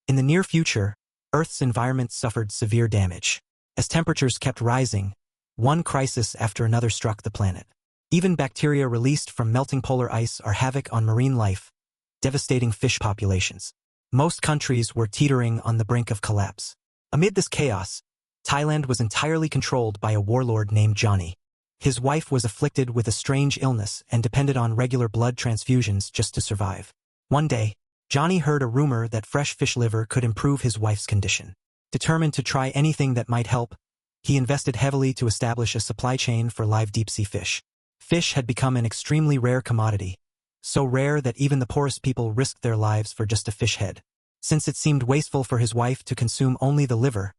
In the near future, Earth's environment suffered severe damage. As temperatures kept rising, one crisis after another struck the planet. Even bacteria released from melting polar ice are havoc on marine life, devastating fish populations. Most countries were teetering on the brink of collapse. Amid this chaos, Thailand was entirely controlled by a warlord named Johnny. His wife was afflicted with a strange illness and depended on regular blood transfusions just to survive. One day, Johnny heard a rumor that fresh fish liver could improve his wife's condition. Determined to try anything that might help, he invested heavily to establish a supply chain for live deep-sea fish. Fish had become an extremely rare commodity, so rare that even the poorest people risked their lives for just a fish head. Since it seemed wasteful for his wife to consume only the liver,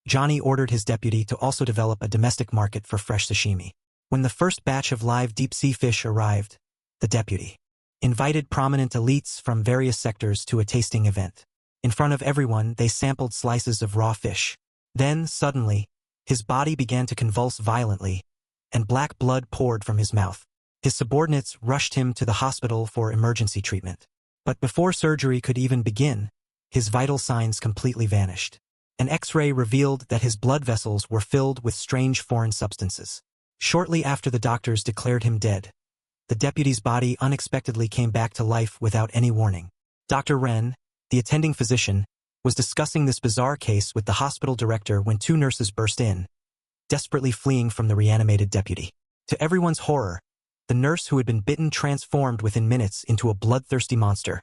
Johnny ordered his deputy to also develop a domestic market for fresh sashimi. When the first batch of live deep-sea fish arrived, the deputy invited prominent elites from various sectors to a tasting event. In front of everyone, they sampled slices of raw fish. Then, suddenly, his body began to convulse violently, and black blood poured from his mouth. His subordinates rushed him to the hospital for emergency treatment. But before surgery could even begin, his vital signs completely vanished. An X-ray revealed that his blood vessels were filled with strange foreign substances. Shortly after the doctors declared him dead, the deputy's body unexpectedly came back to life without any warning. Dr. Ren, the attending physician, was discussing this bizarre case with the hospital director when two nurses burst in, desperately fleeing from the reanimated deputy. To everyone's horror, the nurse who had been bitten transformed within minutes into a bloodthirsty monster,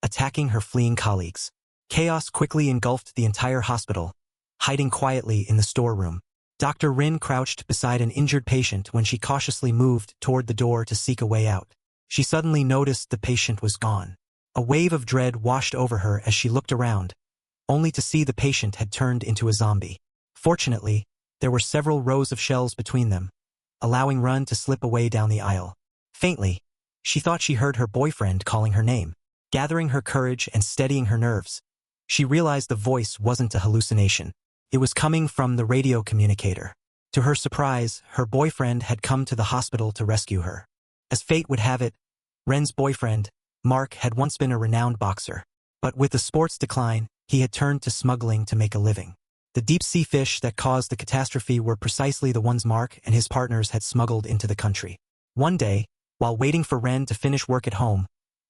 attacking her fleeing colleagues. Chaos quickly engulfed the entire hospital, hiding quietly in the storeroom. Dr. Rin crouched beside an injured patient when she cautiously moved toward the door to seek a way out. She suddenly noticed the patient was gone. A wave of dread washed over her as she looked around, only to see the patient had turned into a zombie. Fortunately, there were several rows of shelves between them, allowing Run to slip away down the aisle. Faintly, she thought she heard her boyfriend calling her name. Gathering her courage and steadying her nerves, she realized the voice wasn't a hallucination. It was coming from the radio communicator. To her surprise, her boyfriend had come to the hospital to rescue her. As fate would have it, Ren's boyfriend, Mark, had once been a renowned boxer. But with the sport's decline, he had turned to smuggling to make a living. The deep-sea fish that caused the catastrophe were precisely the ones Mark and his partners had smuggled into the country. One day, while waiting for Ren to finish work at home,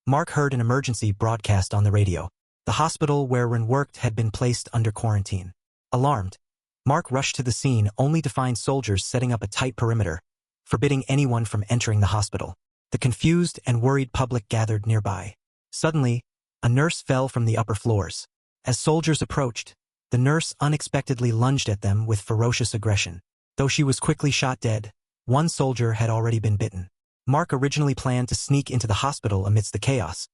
Mark heard an emergency broadcast on the radio. The hospital where Ren worked had been placed under quarantine. Alarmed, Mark rushed to the scene only to find soldiers setting up a tight perimeter, forbidding anyone from entering the hospital. The confused and worried public gathered nearby. Suddenly, a nurse fell from the upper floors. As soldiers approached, the nurse unexpectedly lunged at them with ferocious aggression. Though she was quickly shot dead, one soldier had already been bitten. Mark originally planned to sneak into the hospital amidst the chaos,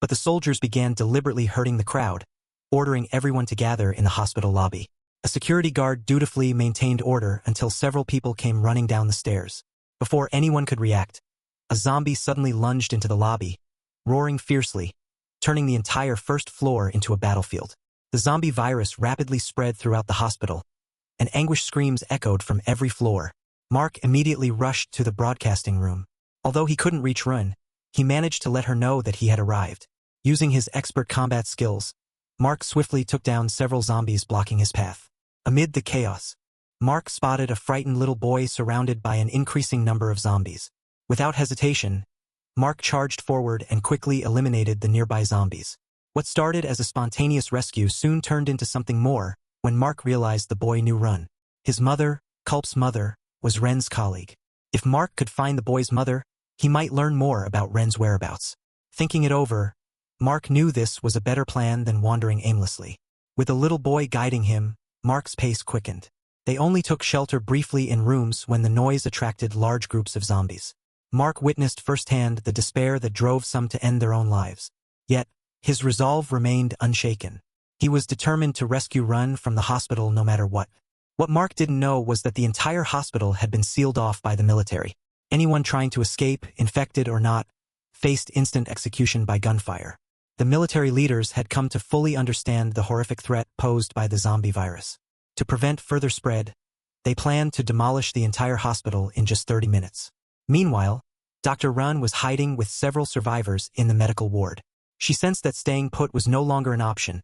but the soldiers began deliberately hurting the crowd, ordering everyone to gather in the hospital lobby. A security guard dutifully maintained order until several people came running down the stairs. Before anyone could react, a zombie suddenly lunged into the lobby, roaring fiercely, turning the entire first floor into a battlefield. The zombie virus rapidly spread throughout the hospital, and anguished screams echoed from every floor. Mark immediately rushed to the broadcasting room. Although he couldn't reach Run, he managed to let her know that he had arrived. Using his expert combat skills, Mark swiftly took down several zombies blocking his path. Amid the chaos, Mark spotted a frightened little boy surrounded by an increasing number of zombies. Without hesitation, Mark charged forward and quickly eliminated the nearby zombies. What started as a spontaneous rescue soon turned into something more when Mark realized the boy knew Run. His mother, Culp's mother, was Ren's colleague. If Mark could find the boy's mother, he might learn more about Ren's whereabouts. Thinking it over, Mark knew this was a better plan than wandering aimlessly. With a little boy guiding him, Mark's pace quickened. They only took shelter briefly in rooms when the noise attracted large groups of zombies. Mark witnessed firsthand the despair that drove some to end their own lives. Yet, his resolve remained unshaken. He was determined to rescue Run from the hospital no matter what. What Mark didn't know was that the entire hospital had been sealed off by the military. Anyone trying to escape, infected or not, faced instant execution by gunfire. The military leaders had come to fully understand the horrific threat posed by the zombie virus. To prevent further spread, they planned to demolish the entire hospital in just 30 minutes. Meanwhile, Dr. Run was hiding with several survivors in the medical ward. She sensed that staying put was no longer an option,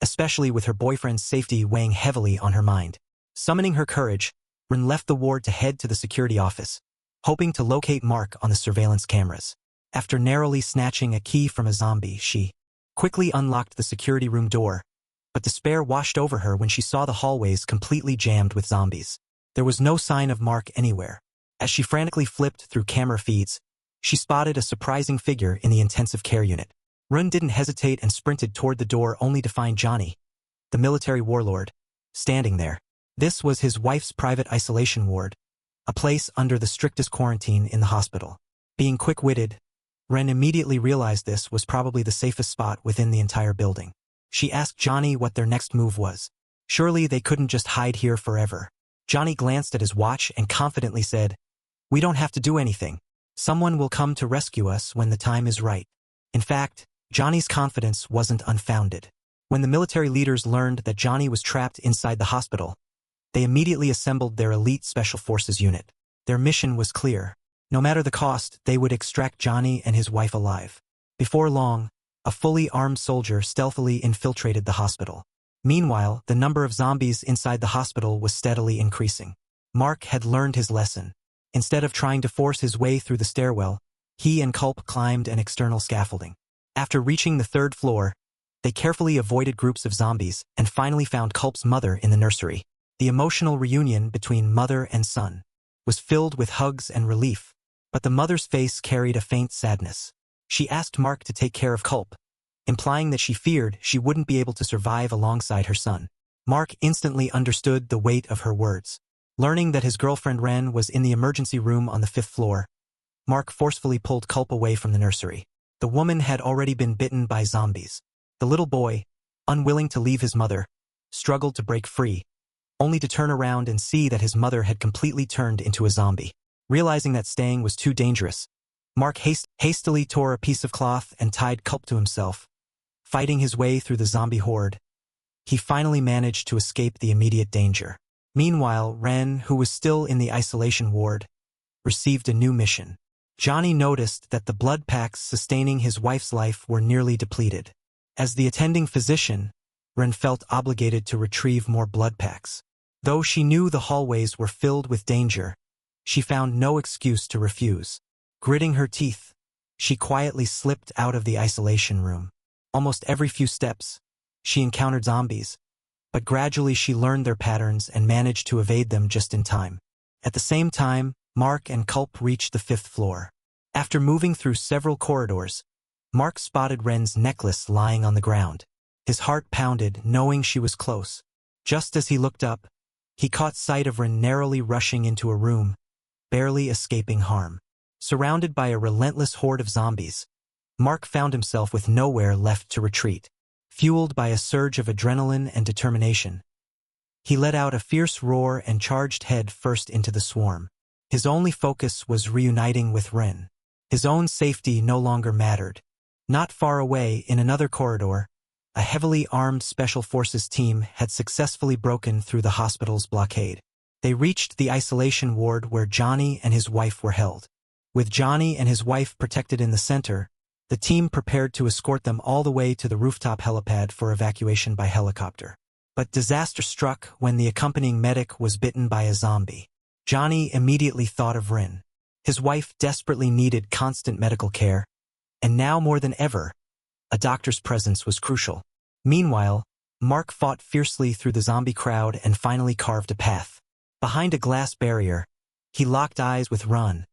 especially with her boyfriend's safety weighing heavily on her mind. Summoning her courage, Rin left the ward to head to the security office, hoping to locate Mark on the surveillance cameras. After narrowly snatching a key from a zombie, she quickly unlocked the security room door, but despair washed over her when she saw the hallways completely jammed with zombies. There was no sign of Mark anywhere. As she frantically flipped through camera feeds, she spotted a surprising figure in the intensive care unit. Rin didn't hesitate and sprinted toward the door only to find Johnny, the military warlord, standing there. This was his wife's private isolation ward, a place under the strictest quarantine in the hospital. Being quick-witted, Ren immediately realized this was probably the safest spot within the entire building. She asked Johnny what their next move was. Surely they couldn't just hide here forever. Johnny glanced at his watch and confidently said, "We don't have to do anything. Someone will come to rescue us when the time is right." In fact, Johnny's confidence wasn't unfounded. When the military leaders learned that Johnny was trapped inside the hospital, they immediately assembled their elite special forces unit. Their mission was clear. No matter the cost, they would extract Johnny and his wife alive. Before long, a fully armed soldier stealthily infiltrated the hospital. Meanwhile, the number of zombies inside the hospital was steadily increasing. Mark had learned his lesson. Instead of trying to force his way through the stairwell, he and Culp climbed an external scaffolding. After reaching the third floor, they carefully avoided groups of zombies and finally found Culp's mother in the nursery. The emotional reunion between mother and son was filled with hugs and relief, but the mother's face carried a faint sadness. She asked Mark to take care of Culp, implying that she feared she wouldn't be able to survive alongside her son. Mark instantly understood the weight of her words. Learning that his girlfriend Ren was in the emergency room on the 5th floor, Mark forcefully pulled Culp away from the nursery. The woman had already been bitten by zombies. The little boy, unwilling to leave his mother, struggled to break free, only to turn around and see that his mother had completely turned into a zombie. Realizing that staying was too dangerous, Mark hastily tore a piece of cloth and tied Culp to himself. Fighting his way through the zombie horde, he finally managed to escape the immediate danger. Meanwhile, Ren, who was still in the isolation ward, received a new mission. Johnny noticed that the blood packs sustaining his wife's life were nearly depleted. As the attending physician, Ren felt obligated to retrieve more blood packs. Though she knew the hallways were filled with danger, she found no excuse to refuse. Gritting her teeth, she quietly slipped out of the isolation room. Almost every few steps, she encountered zombies, but gradually she learned their patterns and managed to evade them just in time. At the same time, Mark and Culp reached the 5th floor. After moving through several corridors, Mark spotted Ren's necklace lying on the ground. His heart pounded, knowing she was close. Just as he looked up, he caught sight of Ren narrowly rushing into a room, barely escaping harm. Surrounded by a relentless horde of zombies, Mark found himself with nowhere left to retreat. Fueled by a surge of adrenaline and determination, he let out a fierce roar and charged head first into the swarm. His only focus was reuniting with Ren. His own safety no longer mattered. Not far away, in another corridor, a heavily armed Special Forces team had successfully broken through the hospital's blockade. They reached the isolation ward where Johnny and his wife were held. With Johnny and his wife protected in the center, the team prepared to escort them all the way to the rooftop helipad for evacuation by helicopter. But disaster struck when the accompanying medic was bitten by a zombie. Johnny immediately thought of Rin. His wife desperately needed constant medical care, and now more than ever, a doctor's presence was crucial. Meanwhile, Mark fought fiercely through the zombie crowd and finally carved a path. Behind a glass barrier, he locked eyes with Ron,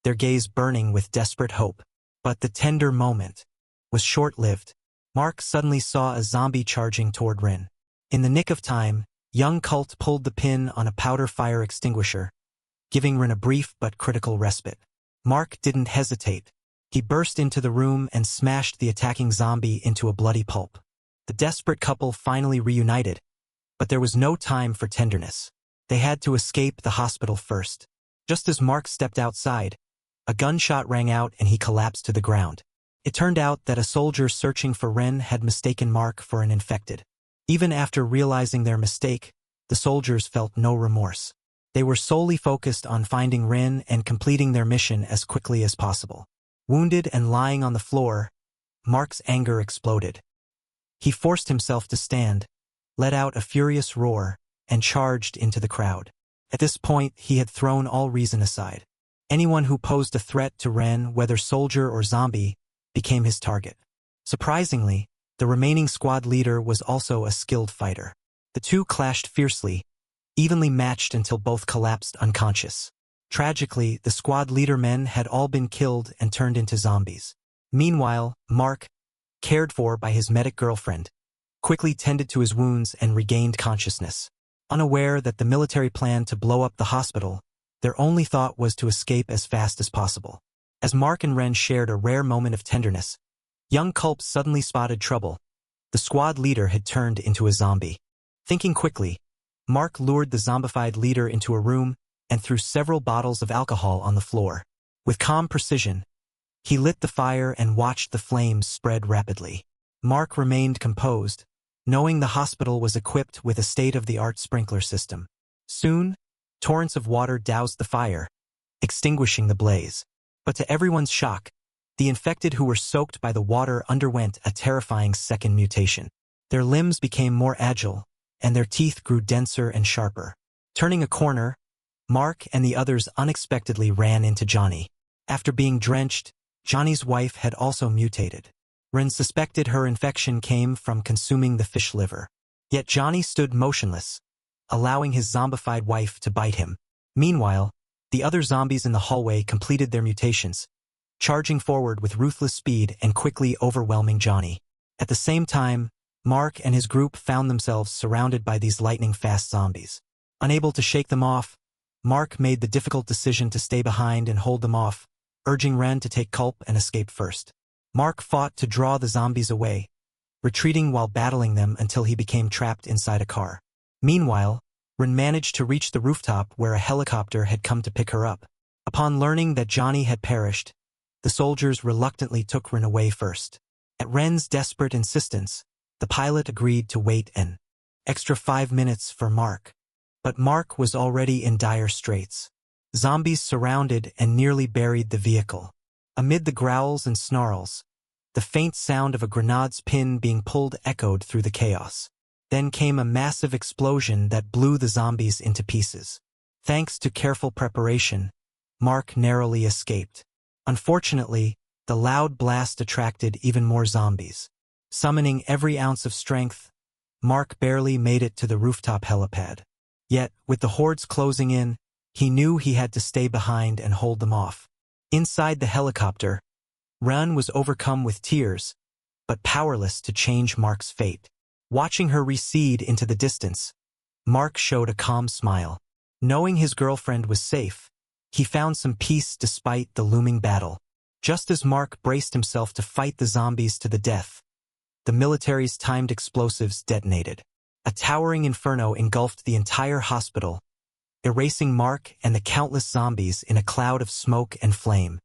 their gaze burning with desperate hope. But the tender moment was short-lived. Mark suddenly saw a zombie charging toward Rin. In the nick of time, young Cult pulled the pin on a powder fire extinguisher, giving Rin a brief but critical respite. Mark didn't hesitate. He burst into the room and smashed the attacking zombie into a bloody pulp. The desperate couple finally reunited, but there was no time for tenderness. They had to escape the hospital first. Just as Mark stepped outside, a gunshot rang out and he collapsed to the ground. It turned out that a soldier searching for Ren had mistaken Mark for an infected. Even after realizing their mistake, the soldiers felt no remorse. They were solely focused on finding Ren and completing their mission as quickly as possible. Wounded and lying on the floor, Mark's anger exploded. He forced himself to stand, let out a furious roar, and charged into the crowd. At this point, he had thrown all reason aside. Anyone who posed a threat to Ren, whether soldier or zombie, became his target. Surprisingly, the remaining squad leader was also a skilled fighter. The two clashed fiercely, evenly matched until both collapsed unconscious. Tragically, the squad leader men had all been killed and turned into zombies. Meanwhile, Mark, cared for by his medic girlfriend, quickly tended to his wounds and regained consciousness. Unaware that the military planned to blow up the hospital, their only thought was to escape as fast as possible. As Mark and Ren shared a rare moment of tenderness, young Culp suddenly spotted trouble. The squad leader had turned into a zombie. Thinking quickly, Mark lured the zombified leader into a room and threw several bottles of alcohol on the floor. With calm precision, he lit the fire and watched the flames spread rapidly. Mark remained composed, knowing the hospital was equipped with a state-of-the-art sprinkler system. Soon, torrents of water doused the fire, extinguishing the blaze. But to everyone's shock, the infected who were soaked by the water underwent a terrifying second mutation. Their limbs became more agile, and their teeth grew denser and sharper. Turning a corner, Mark and the others unexpectedly ran into Johnny. After being drenched, Johnny's wife had also mutated. Ren suspected her infection came from consuming the fish liver. Yet Johnny stood motionless, allowing his zombified wife to bite him. Meanwhile, the other zombies in the hallway completed their mutations, charging forward with ruthless speed and quickly overwhelming Johnny. At the same time, Mark and his group found themselves surrounded by these lightning-fast zombies. Unable to shake them off, Mark made the difficult decision to stay behind and hold them off, urging Ren to take Culp and escape first. Mark fought to draw the zombies away, retreating while battling them until he became trapped inside a car. Meanwhile, Ren managed to reach the rooftop where a helicopter had come to pick her up. Upon learning that Johnny had perished, the soldiers reluctantly took Ren away first. At Ren's desperate insistence, the pilot agreed to wait an extra 5 minutes for Mark. But Mark was already in dire straits. Zombies surrounded and nearly buried the vehicle. Amid the growls and snarls, the faint sound of a grenade's pin being pulled echoed through the chaos. Then came a massive explosion that blew the zombies into pieces. Thanks to careful preparation, Mark narrowly escaped. Unfortunately, the loud blast attracted even more zombies. Summoning every ounce of strength, Mark barely made it to the rooftop helipad. Yet, with the hordes closing in, he knew he had to stay behind and hold them off. Inside the helicopter, Ren was overcome with tears, but powerless to change Mark's fate. Watching her recede into the distance, Mark showed a calm smile. Knowing his girlfriend was safe, he found some peace despite the looming battle. Just as Mark braced himself to fight the zombies to the death, the military's timed explosives detonated. A towering inferno engulfed the entire hospital, erasing Mark and the countless zombies in a cloud of smoke and flame.